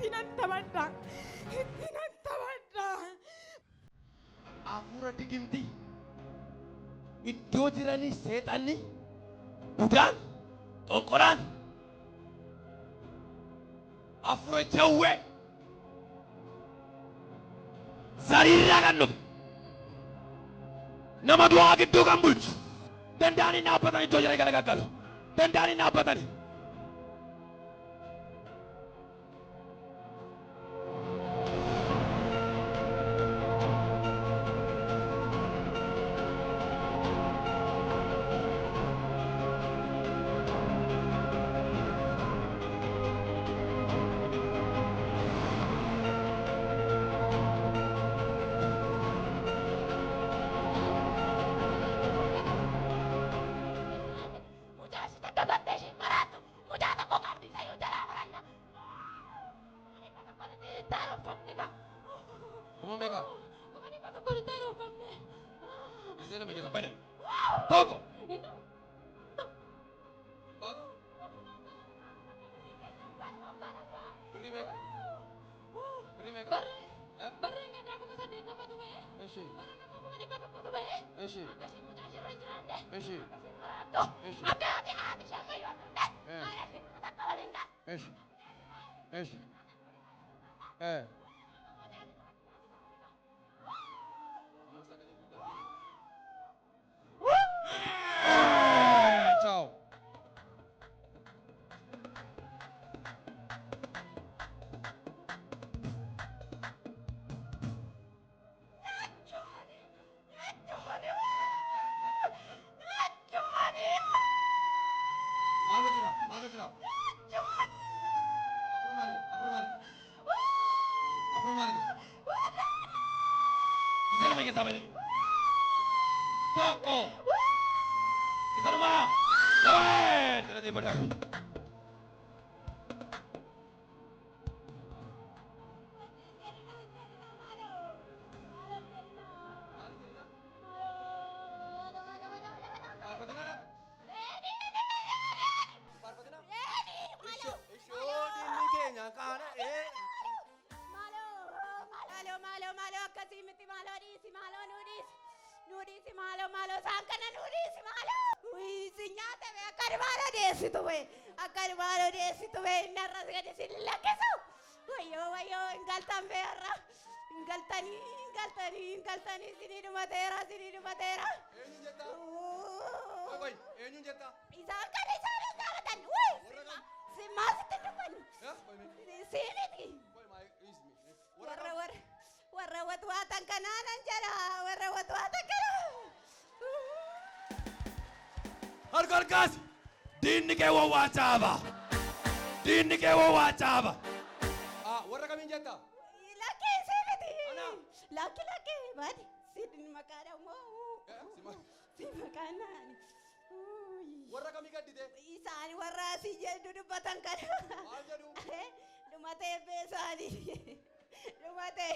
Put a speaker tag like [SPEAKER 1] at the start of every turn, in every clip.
[SPEAKER 1] ittinan taphadha. Ittinan taphadha.
[SPEAKER 2] Afura digimti. Iddoo jiranii seexanni budaan xonqoraan afura jawwee sariirraa kan dhufe nama du'aa gidduu kan bulchu danda'anii dhaabbatanii iddoo jiranii kana gaggalu danda'anii dhaabbatanii. Toko. Ciao. Kita rumah. Tidak dibenar.
[SPEAKER 1] Malo akkasii miti malo dhiisi malo nuudhiisi malo saankana nuudhiisi malo si nyaatame akkani malo deessitu be akkani malo deessitu be inni arras gadi si lakkisu wayyoo ingaltan be arra ingaltanii sinii dhumateera
[SPEAKER 3] eenyuun jetta
[SPEAKER 1] isaan kan isaanii gaafatan si maasitti dubbannu siiniti warra watwaatan kanaanan jedha warra watwaatan kana
[SPEAKER 2] Harkas diinni kee wawwaachaaba
[SPEAKER 3] warra kamiin jetta
[SPEAKER 1] lakkii siiniti lakki baadi siin maqaadha moo si maqaanaan
[SPEAKER 3] warra kamii gaddite
[SPEAKER 1] isaan warra asii jedhu dubbatan kana
[SPEAKER 3] maal jedhu
[SPEAKER 1] dhumatee beesaanii dhumatee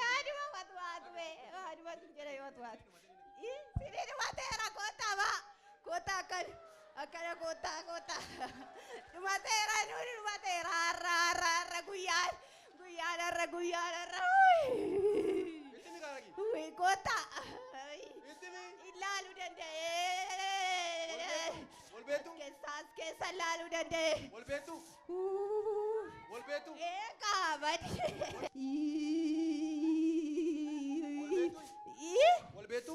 [SPEAKER 1] aduma watwaatu adumatu jedhe watwaatu sinii dhumateera koota akkana koota dhumateera nuuni dhumateera har'a guyyaan har'a
[SPEAKER 3] ittimi gaaragi
[SPEAKER 1] koota
[SPEAKER 3] ittimi
[SPEAKER 1] ilaalu danda'ee
[SPEAKER 3] wal beektu
[SPEAKER 1] keessa ilaaluu danda'ee
[SPEAKER 3] wal beektu
[SPEAKER 1] qaabadi
[SPEAKER 3] wal beektu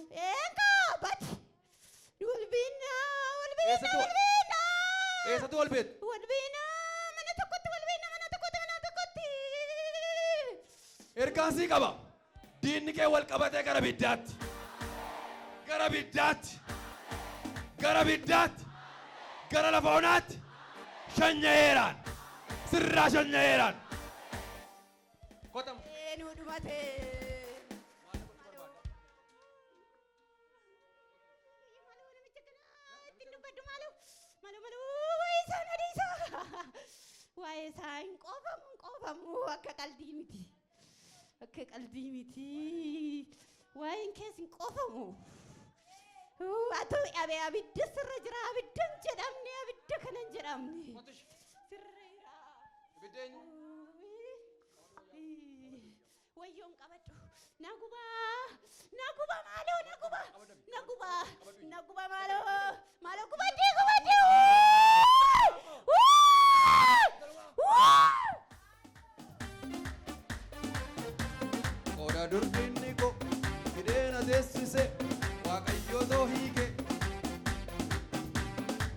[SPEAKER 1] qaabadi walbiina
[SPEAKER 3] eessatti wal beektu
[SPEAKER 1] walbiina mana tokkotti
[SPEAKER 2] ergaansii qaba diinni kee wal qabatee gara biddaatti gara lafa onaatti shanyayeeraan sirraa shanyayeeraan
[SPEAKER 3] kotam
[SPEAKER 1] nu dhumate waa'ee isaa hin qofamu akka qalbii miti waa'een kees hin qofamu atu abidda sirra jira abidda kanan jedhamne sirreera
[SPEAKER 3] Ibidda eenyu?
[SPEAKER 1] Wayyoon qabadhu. Naguba maaloo naguba maaloo gubadde.
[SPEAKER 3] Oda durbinni ko hidheena teessise waaqayyo too hiike.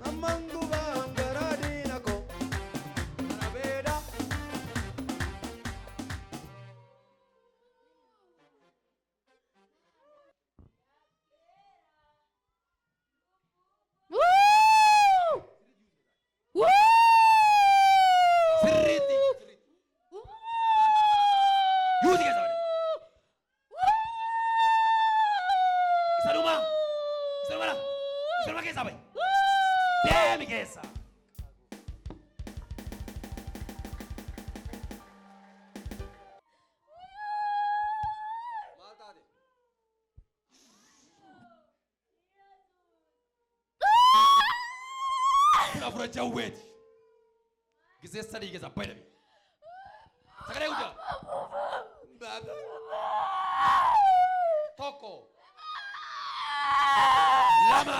[SPEAKER 3] Amman gubaan garaa diina ko kana beeda. Sirriitti. Yuuti keessa bade. Isanuma keessa bahe. Deemi keessa. Maal taate? Kun afura jawweeti. Gisee sadii keessa bahe dhabe. Sagalee guddaa. Tokko. Lama.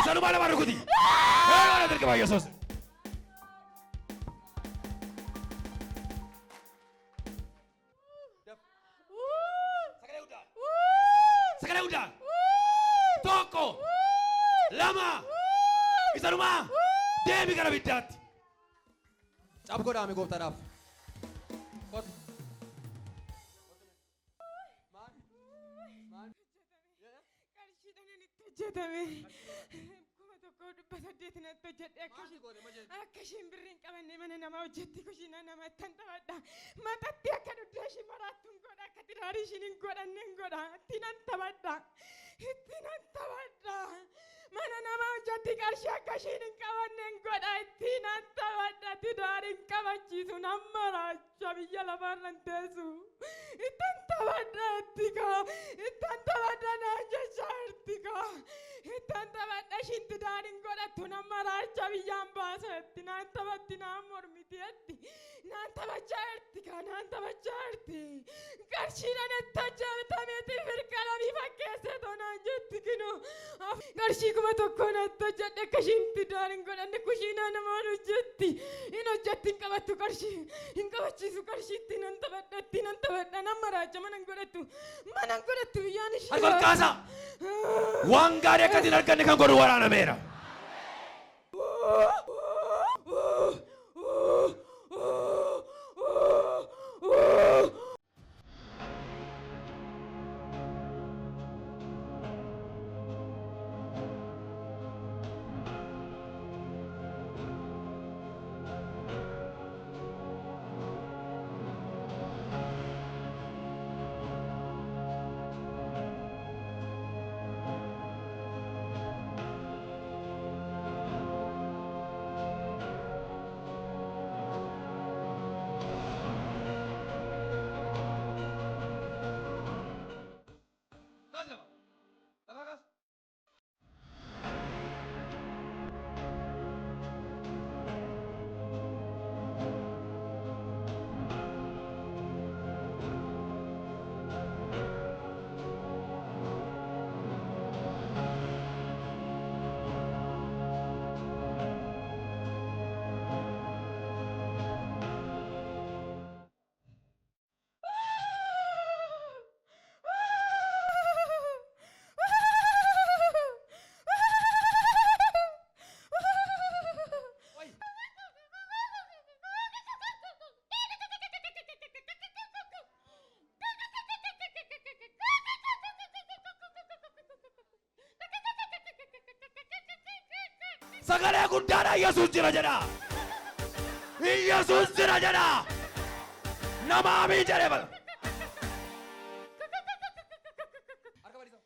[SPEAKER 3] Isanuma lama rukuti. Eegaa dirqama Yesuus. Sagalee guddaa. Tokko. Lama. Isanuma deemi gara biddaatti. Caab godhaame gooftaadhaaf. Kottu.
[SPEAKER 4] Hojjetame kuma tokko dhibba saddeetinatti hojjedhe akka shimbirriin qabanne mana namaa hojjetti kushiina nama ittan taphadha mataatti akka dudda ishii maraattuun godha akka tiraarii ishiin hin godhanneen godha ittinan taphadha mana namaa hojjetti qarshii akka ishiin hin qabanneen godha ittinan taphadha tiraariin qabachiisu nan maraacha biyya lafaarran teessu ittan taphadha ittan taphadha naan jecha irtika ittan taphadha shinti daariin godhattu nan maraacha biyyaan baasa itti naan taphatti naan mormiti itti naan taphachaa irti qarshiidhaan itti hojjetameeti firqalamii fakkeessee toonaan jetti kinu qarshii kuma tokkoon itti hojjedhe akka shinti daariin godhanne kushiinaa namaan hojjetti hin hojjetti hin qabattu qarshii hin qabachiisu qarshii itti nan taphadha nan maraacha manan godhattu biyyaan ishee.
[SPEAKER 2] Harka ol kaasa. Waan gaarii akkasiin arganne kan godhu waraanameera. Sagalee guddaadhaan Yesuus jira jedha. Yesuus jira jedha. Nama amii jedhee bala.
[SPEAKER 3] Harka bal'isa.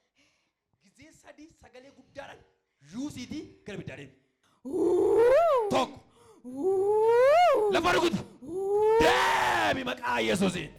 [SPEAKER 3] Gizee sadii sagalee guddaadhaan yuusiitii gara biddaa deemi. Tokko. Lafa rukuti. Deemi maqaa Yesuusiin.